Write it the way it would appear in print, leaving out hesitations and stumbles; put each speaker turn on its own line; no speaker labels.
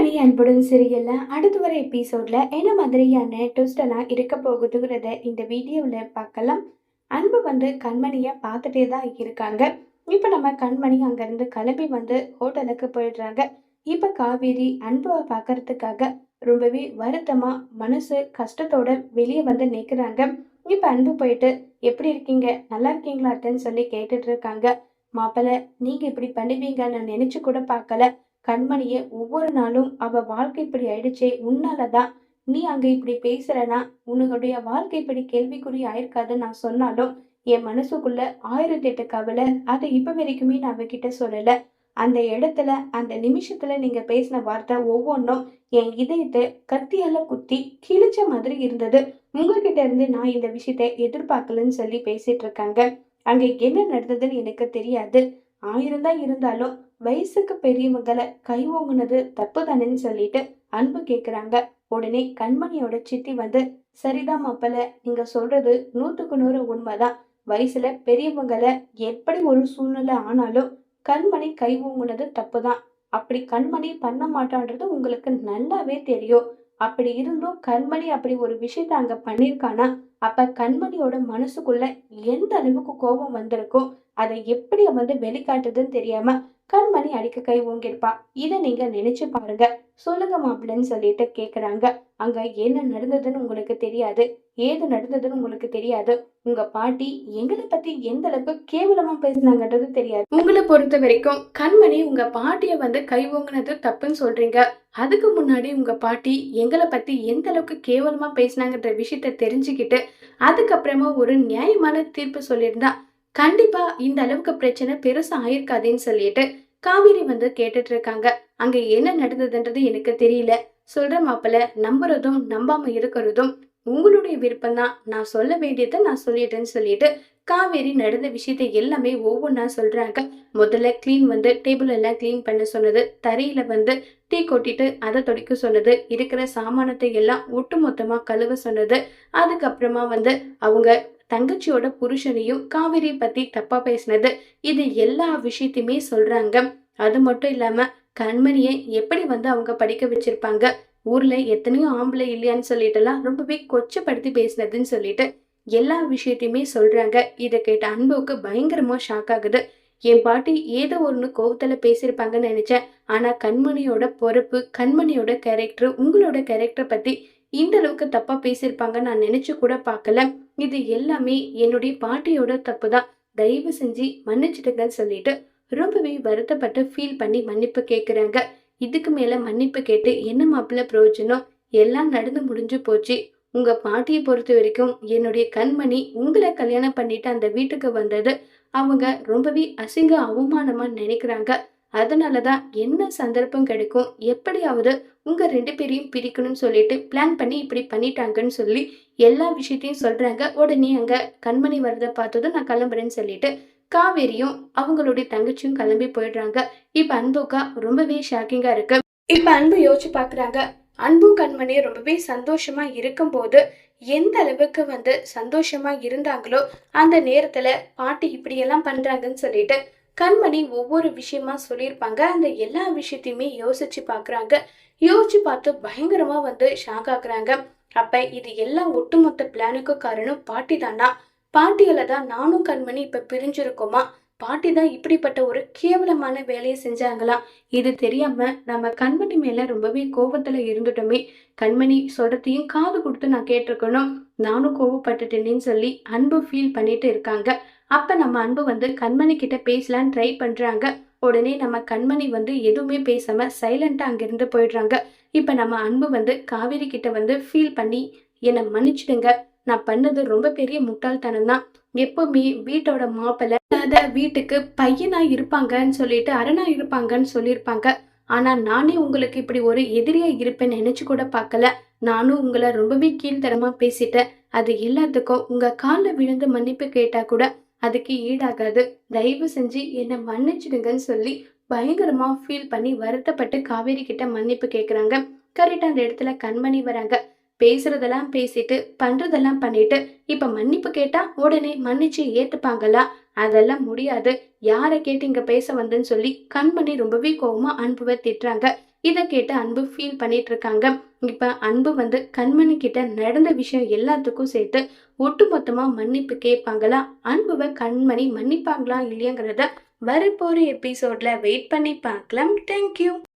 கண்மணி அன்புடன் சீரியல்ல அடுத்து வர எபிசோட்ல என்ன மாதிரியான ட்விஸ்ட் எல்லாம் இருக்க போகுதுங்கிறத இந்த வீடியோல பார்க்கலாம். அன்பு கண்மணிய பார்த்துட்டே தான் இருக்காங்க. இப்ப நம்ம கண்மணி அங்கிருந்து கிளம்பி ஹோட்டலுக்கு போயிடுறாங்க. இப்ப காவேரி அன்புவை பார்க்கறதுக்காக ரொம்பவே வருத்தமா மனசு கஷ்டத்தோட வெளியே நிக்கிறாங்க. இப்ப அன்பு போயிட்டு எப்படி இருக்கீங்க, நல்லா இருக்கீங்களா அத்தைன்னு சொல்லி கேட்டுட்டு இருக்காங்க. மாப்பிள்ள, நீங்க இப்படி பண்ணுவீங்க நான் நினைச்சு கூட பார்க்கல. கண்மணிய ஒவ்வொரு நாளும் அவ வாழ்க்கை இப்படி ஆயிடுச்சே உன்னாலதான். நீ அங்க இப்படி பேசுறனா உன்னுடைய வாழ்க்கை இப்படி கேள்விக்குறி ஆயிருக்காதுன்னு நான் சொன்னாலும் என் மனசுக்குள்ள 1008 கவலை. அதை இப்ப வரைக்குமே நான் அவகிட்ட சொல்லல. அந்த இடத்துல அந்த நிமிஷத்துல நீங்க பேசின வார்த்தை ஒவ்வொன்றும் என் இதயத்தை கத்தியால குத்தி கிழிச்ச மாதிரி இருந்தது. உங்ககிட்ட இருந்து நான் இந்த விஷயத்த எதிர்பார்க்கலன்னு சொல்லி பேசிட்டு இருக்காங்க. அங்க என்ன நடந்ததுன்னு எனக்கு தெரியாது. 1000 தான் இருந்தாலும் வயசுக்கு பெரியவங்களை கை ஓங்குனது தப்பு தானேன்னு சொல்லிட்டு அன்பு கேக்குறாங்க. உடனே கண்மணியோட சித்தி சரிதான் மாப்பிள்ள, நீங்க சொல்றது 100க்கு 100 உண்மைதான். வயசுல பெரியவங்களை எப்படி ஒரு சூழ்நிலை ஆனாலும் கண்மணி கை ஓங்குனது தப்புதான். அப்படி கண்மணி பண்ண மாட்டான்றது உங்களுக்கு நல்லாவே தெரியும். அப்படி இருந்தும் கண்மணி அப்படி ஒரு விஷயத்த அங்க பண்ணிருக்கானா, அப்ப கண்மணியோட மனசுக்குள்ள எந்த அளவுக்கு கோபம் வந்திருக்கும், அதை எப்படி வெளிக்காட்டுதுன்னு தெரியாம கண்மணி அடிக்க கை ஓங்கிருப்பா. இத நீங்க நினைச்சு பாருங்க. சொல்லுங்க மாப்பிள்ளன்னு சொல்லிட்டு கேக்குறாங்க. அங்க என்ன நடந்ததுன்னு உங்களுக்கு தெரியாது, ஏது நடந்ததுன்னு உங்களுக்கு தெரியாது. உங்க பாட்டி எங்களை பத்தி எந்த அளவுக்கு கேவலமா பேசினாங்கன்றது தெரியாது. உங்களை பொறுத்த வரைக்கும் கண்மணி உங்க பாட்டிய கை ஓங்குனது தப்புன்னு சொல்றீங்க. அதுக்கு முன்னாடி உங்க பாட்டி எங்களை பத்தி எந்த அளவுக்கு கேவலமா பேசினாங்கன்ற விஷயத்த தெரிஞ்சுக்கிட்டு அதுக்கப்புறமா ஒரு நியாயமான தீர்ப்பு சொல்லியிருந்தா கண்டிப்பா இந்த அளவுக்கு பிரச்சனை பெருசா ஆயிருக்காதுன்னு சொல்லிட்டு காவேரி கேட்டுட்டு இருக்காங்க. அங்க என்ன நடந்ததுன்றது எனக்கு தெரியல. சொல்ற மாப்பிள்ள, நம்புறதும் நம்பாம இருக்கிறதும் உங்களுடைய விருப்பம் தான். நான் சொல்ல வேண்டியதை நான் சொல்லிட்டேன்னு சொல்லிட்டு காவேரி நடந்த விஷயத்தை எல்லாமே ஒவ்வொன்றா சொல்றாங்க. முதல்ல டேபிள் எல்லாம் கிளீன் பண்ண சொன்னது, தரையில டீ கொட்டிட்டு அதை துடைக்க சொன்னது, இருக்கிற சாமானத்தை எல்லாம் ஒட்டு மொத்தமா கழுவ சொன்னது, அதுக்கப்புறமா அவங்க தங்கச்சியோட புருஷனையும் காவேரி பத்தி தப்பா பேசினது, இது எல்லா விஷயத்தையுமே சொல்றாங்க. அது மட்டும் இல்லாம கண்மணியை எப்படி அவங்க படிக்க வச்சிருப்பாங்க, ஊர்ல எத்தனையோ ஆம்பளை இல்லையான்னு சொல்லிட்டு எல்லாம் ரொம்பவே கொச்சப்படுத்தி பேசினதுன்னு சொல்லிட்டு எல்லா விஷயத்தையுமே சொல்றாங்க. இதை கேட்ட அன்புக்கு பயங்கரமா ஷாக் ஆகுது. என் பாட்டி ஏதோ ஒண்ணு கோவத்துல பேசியிருப்பாங்கன்னு நினைச்சேன். ஆனா கண்மணியோட பொறுப்பு, கண்மணியோட கேரக்டர், உங்களோட கேரக்டர் பத்தி இந்த அளவுக்கு தப்பா பேசியிருப்பாங்க நான் நினைச்சு கூட பார்க்கல. இது எல்லாமே என்னுடைய பாட்டியோட தப்பு தான். தயவு செஞ்சு மன்னிச்சிடுங்கன்னு சொல்லிட்டு ரொம்பவே வருத்தப்பட்டு ஃபீல் பண்ணி மன்னிப்பு கேக்குறாங்க. இதுக்கு மேல மன்னிப்பு கேட்டு என்ன மாப்பிள்ள பிரயோஜனம்? எல்லாம் நடந்து முடிஞ்சு போச்சு. உங்க பாட்டியை பொறுத்த வரைக்கும் என்னுடைய கண்மணி உங்களை கல்யாணம் பண்ணிட்டு அந்த வீட்டுக்கு வந்தது அவங்க ரொம்பவே அசிங்க அவமானமா நினைக்கிறாங்க. அதனாலதான் என்ன சந்தர்ப்பம் கிடைக்கும் எப்படியாவது உங்க 2 பேரையும் பிரிக்கணும்னு சொல்லிட்டு பிளான் பண்ணி இப்படி பண்ணிட்டாங்கன்னு சொல்லி எல்லா விஷயத்தையும் சொல்றாங்க. உடனே அங்க கண்மணி வரத பார்த்ததும் நான் கிளம்புறேன்னு சொல்லிட்டு காவேரியும் அவங்களுடைய தங்கச்சியும் கிளம்பி போயிடுறாங்க. இப்ப அன்புக்கா ரொம்பவே ஷாக்கிங்கா இருக்கு. இப்ப அன்பு யோசிச்சு பாக்குறாங்க. அன்பும் கண்மணியும் ரொம்பவே சந்தோஷமா இருக்கும் போது எந்த அளவுக்கு சந்தோஷமா இருந்தாங்களோ அந்த நேரத்துல பாட்டி இப்படி எல்லாம் பண்றாங்கன்னு சொல்லிட்டு கண்மணி ஒவ்வொரு விஷயமா சொல்லியிருப்பாங்க. அந்த எல்லா விஷயத்தையுமே யோசிச்சு பாக்குறாங்க. யோசிச்சு பார்த்து பயங்கரமா ஷாக் ஆகுறாங்க. அப்ப இது எல்லாம் ஒட்டுமொத்த பிளானுக்கு காரணம் பாட்டி தானா? பாட்டியால தான் நானும் கண்மணி இப்ப பிரிஞ்சிருக்கோமா? பாட்டி தான் இப்படிப்பட்ட ஒரு கேவலமான வேலையை செஞ்சாங்களா? இது தெரியாம நம்ம கண்மணி மேல ரொம்பவே கோபத்துல இருந்துட்டோமே. கண்மணி சொல்றதையும் காது கொடுத்து நான் கேட்டிருக்கணும். நானும் கோவப்பட்டுட்டேன்னு சொல்லி அன்பு ஃபீல் பண்ணிட்டு இருக்காங்க. அப்ப நம்ம அன்பு கண்மணி கிட்ட பேசலான்னு ட்ரை பண்றாங்க. உடனே நம்ம கண்மணி எதுவுமே பேசாம சைலண்டா அங்கிருந்து போயிடுறாங்க. இப்ப நம்ம அன்பு காவேரி கிட்ட ஃபீல் பண்ணி என்னை மன்னிச்சிடுங்க, நான் பண்ணது ரொம்ப பெரிய முட்டாள்தனம் தான். எப்பவுமே வீட்டோட மாப்பிள்ளை வீட்டுக்கு பையனா இருப்பாங்கன்னு சொல்லிட்டு அரணா இருப்பாங்கன்னு சொல்லியிருப்பாங்க. ஆனா நானே உங்களுக்கு இப்படி ஒரு எதிரியா இருப்பேன்னு நினைச்சு கூட பார்க்கல. நானும் உங்களை ரொம்பவே கீழ்த்தரமா பேசிட்டேன். அது எல்லாத்துக்கும் உங்க காலில் விழுந்து மன்னிப்பு கேட்டா கூட அதுக்கு ஈடாகாது. தயவு செஞ்சு என்னை மன்னிச்சிடுங்கன்னு சொல்லி பயங்கரமா ஃபீல் பண்ணி வருத்தப்பட்டு காவேரி கிட்ட மன்னிப்பு கேக்குறாங்க. கரெக்டா அந்த இடத்துல கண்மணி வராங்க. பேசுறதெல்லாம் பேசிட்டு பண்றதெல்லாம் பண்ணிட்டு இப்ப மன்னிப்பு கேட்டா உடனே மன்னிச்சு ஏத்துப்பாங்களா? அதெல்லாம் முடியாது. யாரை கேட்டு இங்க பேச வந்தேன்னு சொல்லி கண்மணி ரொம்பவே கோவமா அன்புவை திட்டுறாங்க. இதை கேட்டு அன்பு ஃபீல் பண்ணிட்டு இருக்காங்க. இப்ப அன்பு வந்து கண்மணி கிட்ட நடந்த விஷயம் எல்லாத்துக்கும் சேர்த்து ஒட்டுமொத்தமா மன்னிப்பு கேட்பாங்களா? அன்புவை கண்மணி மன்னிப்பாங்களா இல்லையாங்கிறத வரப்போற எபிசோட்ல வெயிட் பண்ணி பார்க்கலாம். தேங்க்யூ.